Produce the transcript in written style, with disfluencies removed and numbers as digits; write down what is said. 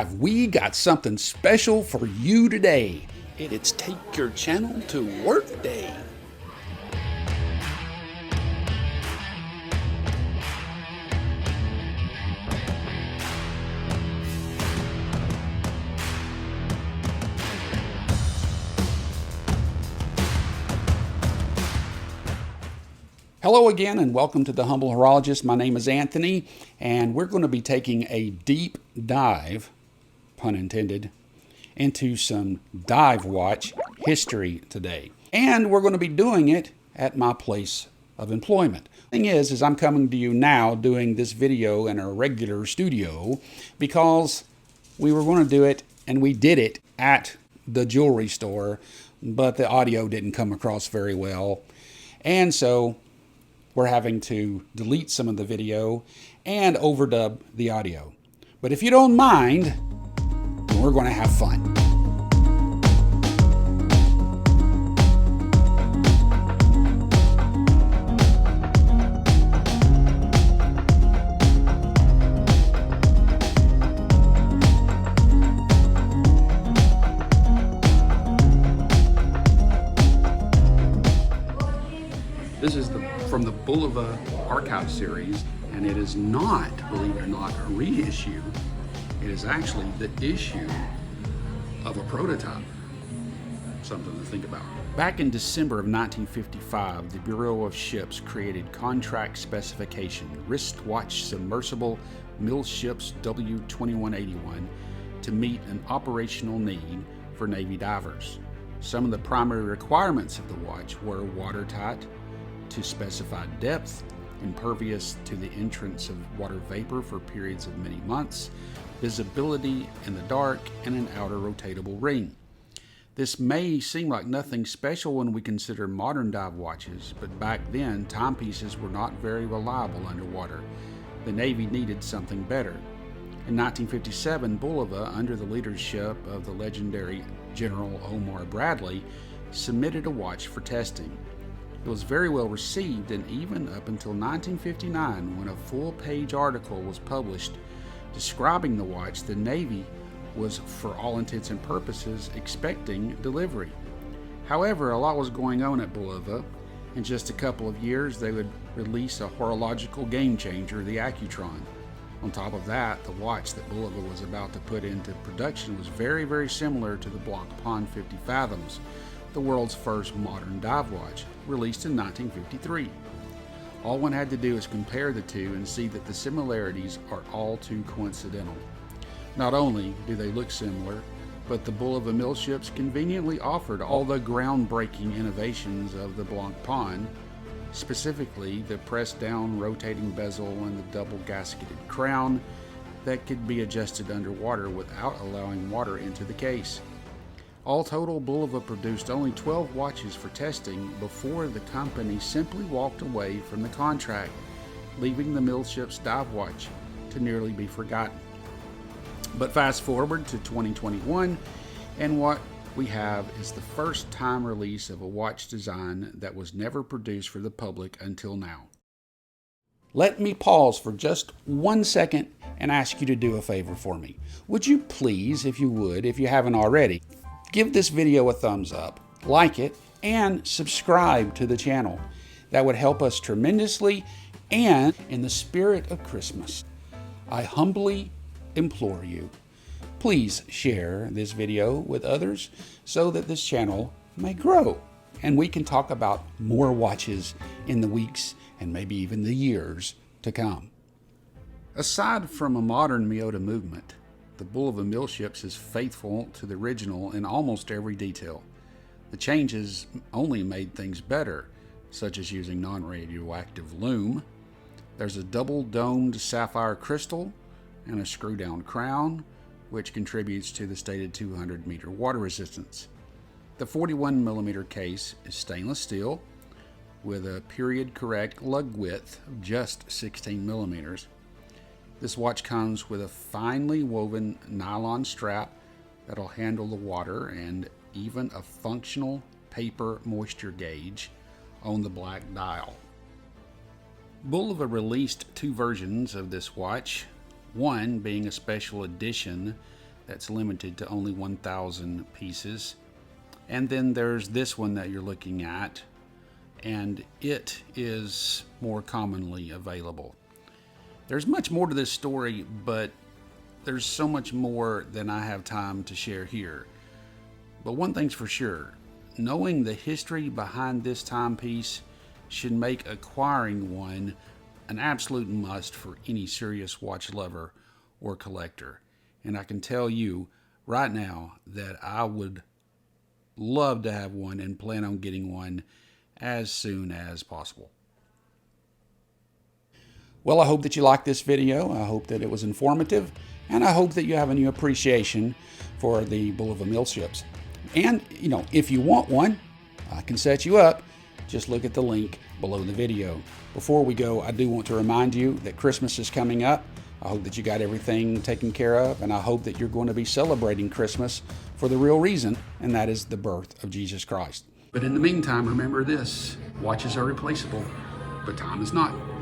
have we got something special for you today. It's Take Your Channel to Work Day. Hello again and welcome to The Humble Horologist. My name is Anthony and we're going to be taking a deep dive, pun intended, into some dive watch history today. And we're going to be doing it at my place of employment. The thing is I'm coming to you now doing this video in a regular studio because we were going to do it and we did it at the jewelry store, but the audio didn't come across very well. And so we're having to delete some of the video and overdub the audio. But if you don't mind, we're going to have fun. This is from the Bulova archive series, and it is not, believe it or not, a reissue. It is actually the issue of a prototype. Something to think about. Back in December of 1955, the Bureau of Ships created Contract Specification Wristwatch Submersible Millships W2181 to meet an operational need for Navy divers. Some of the primary requirements of the watch were watertight to specified depth, impervious to the entrance of water vapor for periods of many months, visibility in the dark, and an outer rotatable ring. This may seem like nothing special when we consider modern dive watches, but back then timepieces were not very reliable underwater. The Navy needed something better. In 1957, Bulova, under the leadership of the legendary General Omar Bradley, submitted a watch for testing. It was very well received, and even up until 1959, when a full-page article was published describing the watch, the Navy was, for all intents and purposes, expecting delivery. However, a lot was going on at Bulova. In just a couple of years, they would release a horological game-changer, the Accutron. On top of that, the watch that Bulova was about to put into production was very, very similar to the Blancpain 50 Fathoms, the world's first modern dive watch, released in 1953. All one had to do is compare the two and see that the similarities are all too coincidental. Not only do they look similar, but the Bulova millships conveniently offered all the groundbreaking innovations of the Blancpain, specifically the pressed-down rotating bezel and the double-gasketed crown that could be adjusted underwater without allowing water into the case. All total, Bulova produced only 12 watches for testing before the company simply walked away from the contract, leaving the millship's dive watch to nearly be forgotten. But fast forward to 2021, and what we have is the first time release of a watch design that was never produced for the public until now. Let me pause for just 1 second and ask you to do a favor for me. Would you please, if you haven't already, give this video a thumbs up, like it, and subscribe to the channel. That would help us tremendously, and in the spirit of Christmas, I humbly implore you, please share this video with others so that this channel may grow and we can talk about more watches in the weeks and maybe even the years to come. Aside from a modern Miyota movement, the Bulova millships is faithful to the original in almost every detail. The changes only made things better, such as using non-radioactive loom. There's a double-domed sapphire crystal and a screw-down crown, which contributes to the stated 200-meter water resistance. The 41mm case is stainless steel with a period-correct lug width of just 16mm. This watch comes with a finely woven nylon strap that'll handle the water and even a functional paper moisture gauge on the black dial. Bulova released two versions of this watch, one being a special edition that's limited to only 1,000 pieces. And then there's this one that you're looking at, and it is more commonly available. There's much more to this story, but there's so much more than I have time to share here. But one thing's for sure, knowing the history behind this timepiece should make acquiring one an absolute must for any serious watch lover or collector. And I can tell you right now that I would love to have one and plan on getting one as soon as possible. Well, I hope that you liked this video. I hope that it was informative, and I hope that you have a new appreciation for the Bulova mill ships. And, if you want one, I can set you up. Just look at the link below the video. Before we go, I do want to remind you that Christmas is coming up. I hope that you got everything taken care of, and I hope that you're going to be celebrating Christmas for the real reason, and that is the birth of Jesus Christ. But in the meantime, remember this: watches are replaceable, but time is not.